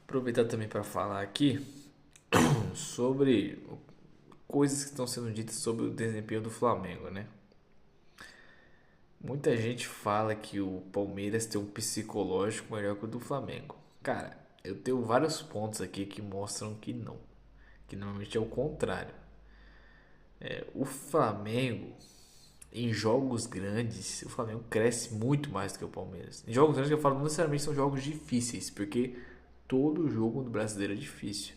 Aproveitar também para falar aqui sobre coisas que estão sendo ditas sobre o desempenho do Flamengo, né? Muita gente fala que o Palmeiras tem um psicológico melhor que o do Flamengo. Cara, eu tenho vários pontos aqui que mostram que não, que normalmente é o contrário. O Flamengo, em jogos grandes, o Flamengo cresce muito mais do que o Palmeiras. Em jogos grandes que eu falo não necessariamente são jogos difíceis, porque todo jogo do brasileiro é difícil.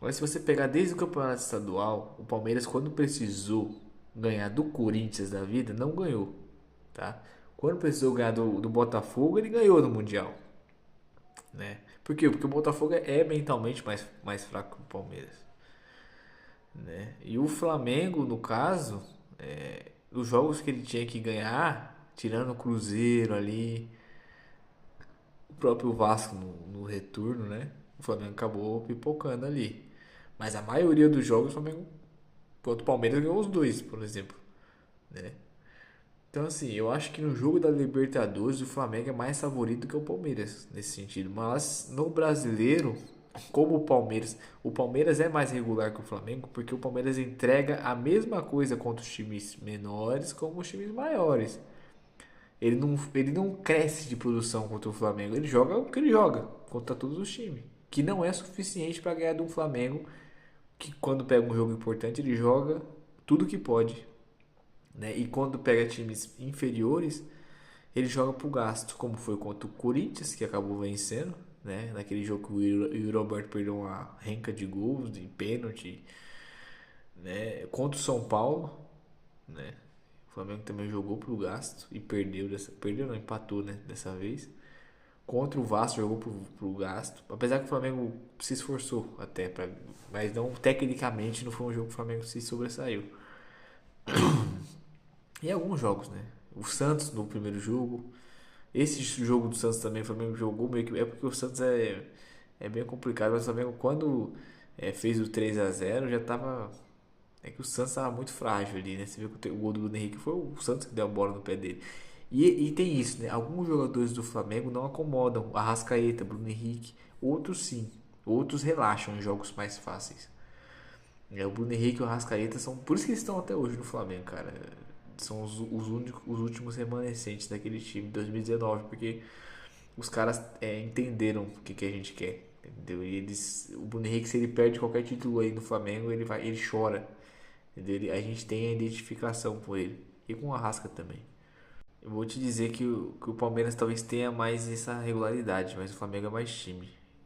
Mas se você pegar desde o campeonato estadual, o Palmeiras, quando precisou ganhar do Corinthians da vida, não ganhou. Tá? Quando precisou ganhar do Botafogo, ele ganhou no Mundial. Né? Por quê? Porque o Botafogo é mentalmente mais fraco que o Palmeiras. Né? E o Flamengo, no caso, os jogos que ele tinha que ganhar, tirando o Cruzeiro ali, o próprio Vasco no retorno, né? O Flamengo acabou pipocando ali. Mas a maioria dos jogos o Flamengo contra o Palmeiras ganhou os dois, por exemplo. Né? Então, assim, eu acho que no jogo da Libertadores o Flamengo é mais favorito que o Palmeiras nesse sentido. Mas no brasileiro, como o Palmeiras é mais regular que o Flamengo, porque o Palmeiras entrega a mesma coisa contra os times menores como os times maiores. Ele não cresce de produção contra o Flamengo, ele joga o que ele joga contra todos os times. Que não é suficiente para ganhar de um Flamengo que, quando pega um jogo importante, ele joga tudo que pode, né? E quando pega times inferiores, ele joga pro gasto, como foi contra o Corinthians, que acabou vencendo, né? Naquele jogo que o Roberto perdeu uma renca de gols, de pênalti, né? Contra o São Paulo, né? O Flamengo também jogou pro gasto e perdeu não, empatou, né? Dessa vez. Contra o Vasco jogou pro gasto. Apesar que o Flamengo se esforçou até, mas não tecnicamente não foi um jogo que o Flamengo se sobressaiu. E alguns jogos, né? O Santos no primeiro jogo. Esse jogo do Santos também, o Flamengo jogou meio que. É porque o Santos é bem complicado, mas o Flamengo, quando fez o 3-0 já tava. É que o Santos tava muito frágil ali, né? Você viu que o gol do Bruno Henrique foi o Santos que deu a bola no pé dele. E tem isso, né? Alguns jogadores do Flamengo não acomodam. Arrascaeta, Bruno Henrique. Outros sim. Outros relaxam em jogos mais fáceis. O Bruno Henrique e o Arrascaeta são. Por isso que eles estão até hoje no Flamengo, cara. São os últimos remanescentes daquele time de 2019, porque os caras entenderam o que a gente quer. Entendeu? O Bruno Henrique, se ele perde qualquer título aí no Flamengo, ele chora. Entendeu? A gente tem a identificação com ele. E com o Arrasca também. Eu vou te dizer que o Palmeiras talvez tenha mais essa regularidade, mas o Flamengo é mais time.